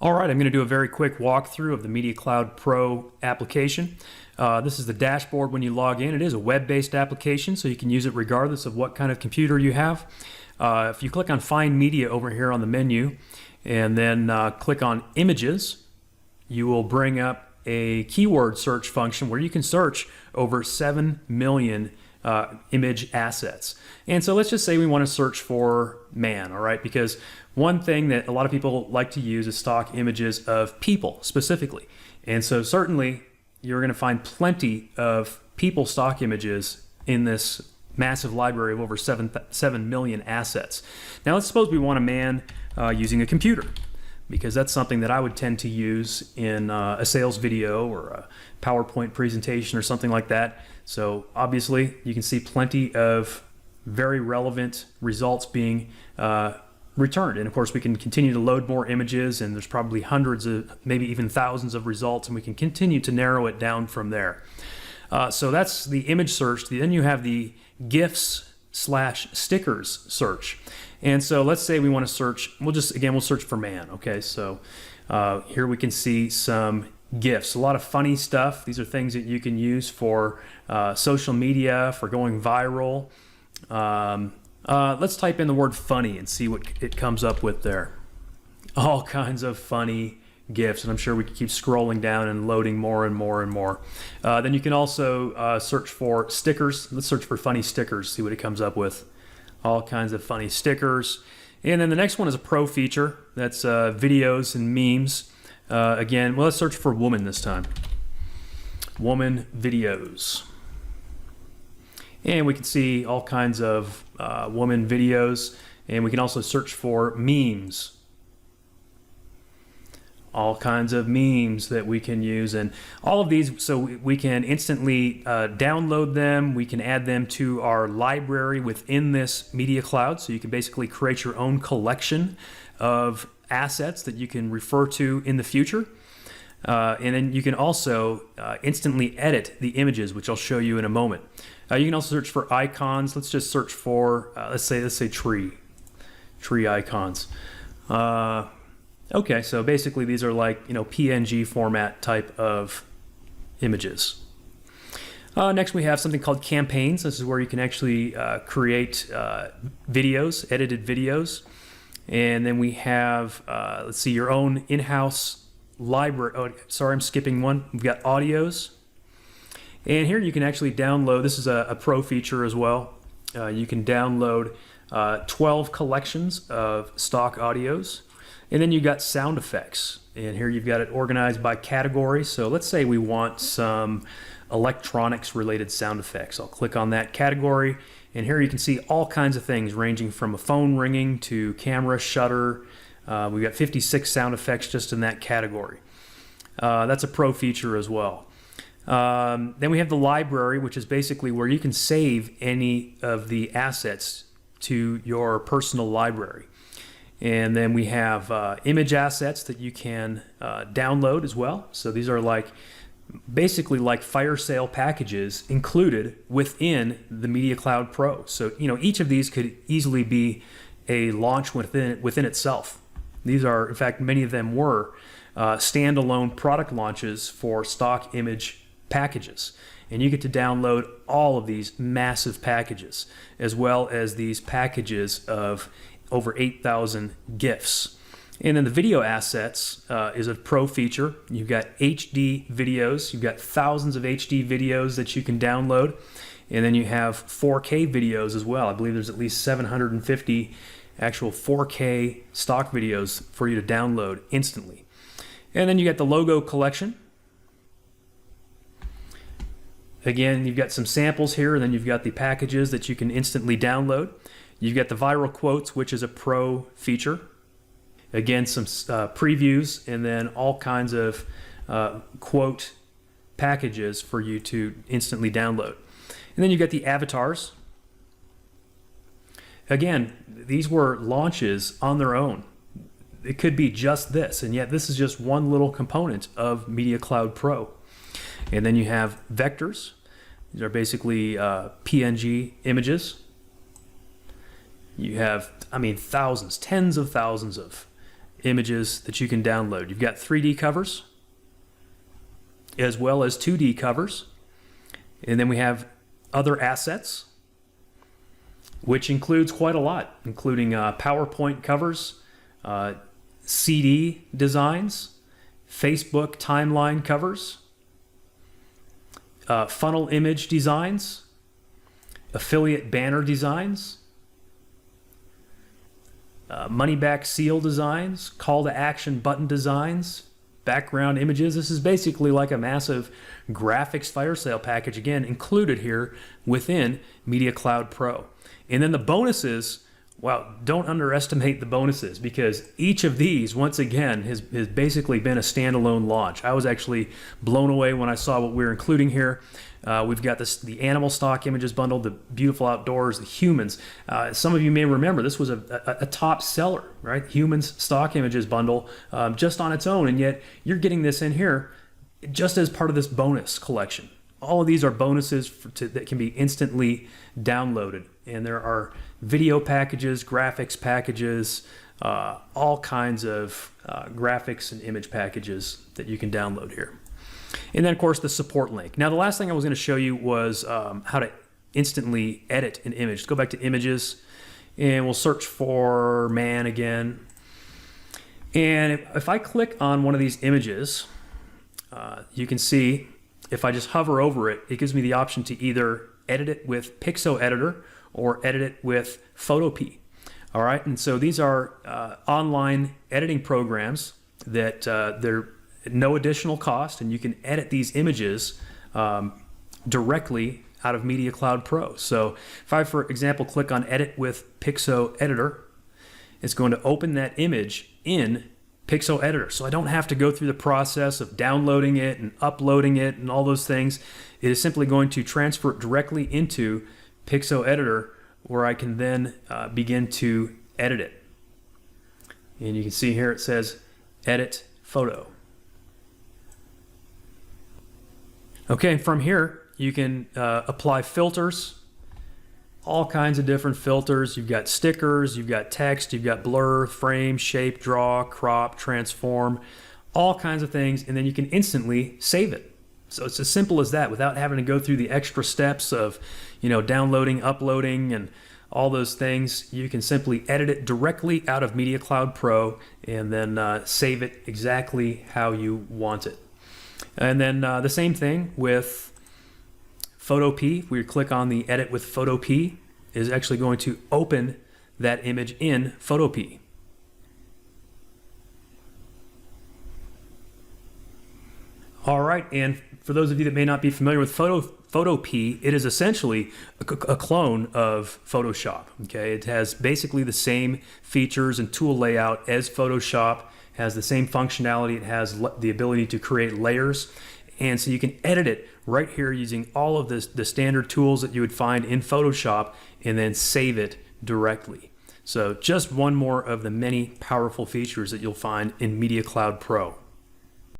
All right, I'm going to do a very quick walkthrough of the MediaCloudPro application. This is the dashboard when you log in. It is a web-based application, so you can use it regardless of what kind of computer you have. If you click on Find Media over here on the menu, and then click on Images, you will bring up a keyword search function where you can search over 7 million image assets. And so let's just say we want to search for man, all right? Because one thing that a lot of people like to use is stock images of people specifically. And so certainly you're going to find plenty of people stock images in this massive library of over 7 million assets. Now let's suppose we want a man using a computer, because that's something that I would tend to use in a sales video or a PowerPoint presentation or something like that. So obviously you can see plenty of very relevant results being returned. And of course we can continue to load more images, and there's probably hundreds of, maybe even thousands of results, and we can continue to narrow it down from there. So that's the image search. Then you have the Gifs/stickers search. And so let's say we want to search, we'll search for man. Okay, so here we can see some GIFs, a lot of funny stuff. These are things that you can use for social media, for going viral. Let's type in the word funny and see what it comes up with there. All kinds of funny GIFs, and I'm sure we can keep scrolling down and loading more and more and more. Then you can also search for stickers. Let's search for funny stickers, see what it comes up with. All kinds of funny stickers. And then the next one is a pro feature. That's videos and memes. Again, well, let's search for woman this time. Woman videos. And we can see all kinds of woman videos, and we can also search for memes. All kinds of memes that we can use, and all of these, so we can instantly download them. We can add them to our library within this Media Cloud, so you can basically create your own collection of assets that you can refer to in the future. And then you can also instantly edit the images, which I'll show you in a moment. You can also search for icons. Let's just search for let's say tree icons. Okay, so basically these are like, PNG format type of images. Next we have something called campaigns. This is where you can actually create videos, edited videos. And then we have, let's see, your own in-house library. Oh, sorry, I'm skipping one. We've got audios. And here you can actually download, this is a pro feature as well. You can download 12 collections of stock audios. And then you've got sound effects. And here you've got it organized by category. So let's say we want some electronics related sound effects. I'll click on that category. And here you can see all kinds of things ranging from a phone ringing to camera shutter. We've got 56 sound effects just in that category. That's a pro feature as well. Then we have the library, which is basically where you can save any of the assets to your personal library. And then we have image assets that you can download as well. So these are basically like fire sale packages included within the MediaCloudPro. So each of these could easily be a launch within itself. These are, in fact, many of them were standalone product launches for stock image packages. And you get to download all of these massive packages, as well as these packages of over 8,000 GIFs. And then the video assets is a pro feature. You've got HD videos. You've got thousands of HD videos that you can download. And then you have 4K videos as well. I believe there's at least 750 actual 4K stock videos for you to download instantly. And then you got the logo collection. Again, you've got some samples here, and then you've got the packages that you can instantly download. You've got the viral quotes, which is a pro feature. Again, some previews, and then all kinds of quote packages for you to instantly download. And then you've got the avatars. Again, these were launches on their own. It could be just this, and yet this is just one little component of MediaCloudPro. And then you have vectors. These are basically PNG images. You have, thousands, tens of thousands of images that you can download. You've got 3D covers as well as 2D covers. And then we have other assets, which includes quite a lot, including PowerPoint covers, CD designs, Facebook timeline covers, funnel image designs, affiliate banner designs, money back seal designs, call to action button designs, background images. This is basically like a massive graphics fire sale package, again, included here within MediaCloudPro. And then the bonuses, well, don't underestimate the bonuses, because each of these, once again, has basically been a standalone launch. I was actually blown away when I saw what we're including here. We've got the animal stock images bundle, the beautiful outdoors, the humans. Some of you may remember this was a top seller, right? Humans stock images bundle just on its own, and yet you're getting this in here just as part of this bonus collection. All of these are bonuses that can be instantly downloaded, and there are video packages, graphics packages, all kinds of graphics and image packages that you can download here. And then, of course, the support link. Now, the last thing I was going to show you was how to instantly edit an image. Let's go back to images, and we'll search for man again. And if I click on one of these images, you can see if I just hover over it, it gives me the option to either edit it with Pixo Editor or edit it with Photopea. All right, and so these are online editing programs that they're at no additional cost, and you can edit these images directly out of MediaCloudPro. So if I, for example, click on Edit with Pixo Editor, it's going to open that image in Pixo Editor. So I don't have to go through the process of downloading it and uploading it and all those things. It is simply going to transfer it directly into Pixo Editor, where I can then begin to edit it. And you can see here it says Edit Photo. Okay, from here you can apply filters, all kinds of different filters. You've got stickers, you've got text, you've got blur, frame, shape, draw, crop, transform, all kinds of things, and then you can instantly save it. So it's as simple as that, without having to go through the extra steps of, downloading, uploading, and all those things. You can simply edit it directly out of MediaCloudPro and then save it exactly how you want it. And then the same thing with Photopea. If we click on the Edit with Photopea, is actually going to open that image in Photopea. All right, and for those of you that may not be familiar with Photopea, it is essentially a clone of Photoshop. Okay, it has basically the same features and tool layout as Photoshop, has the same functionality, it has the ability to create layers, and so you can edit it right here using all of the standard tools that you would find in Photoshop, and then save it directly. So just one more of the many powerful features that you'll find in MediaCloudPro.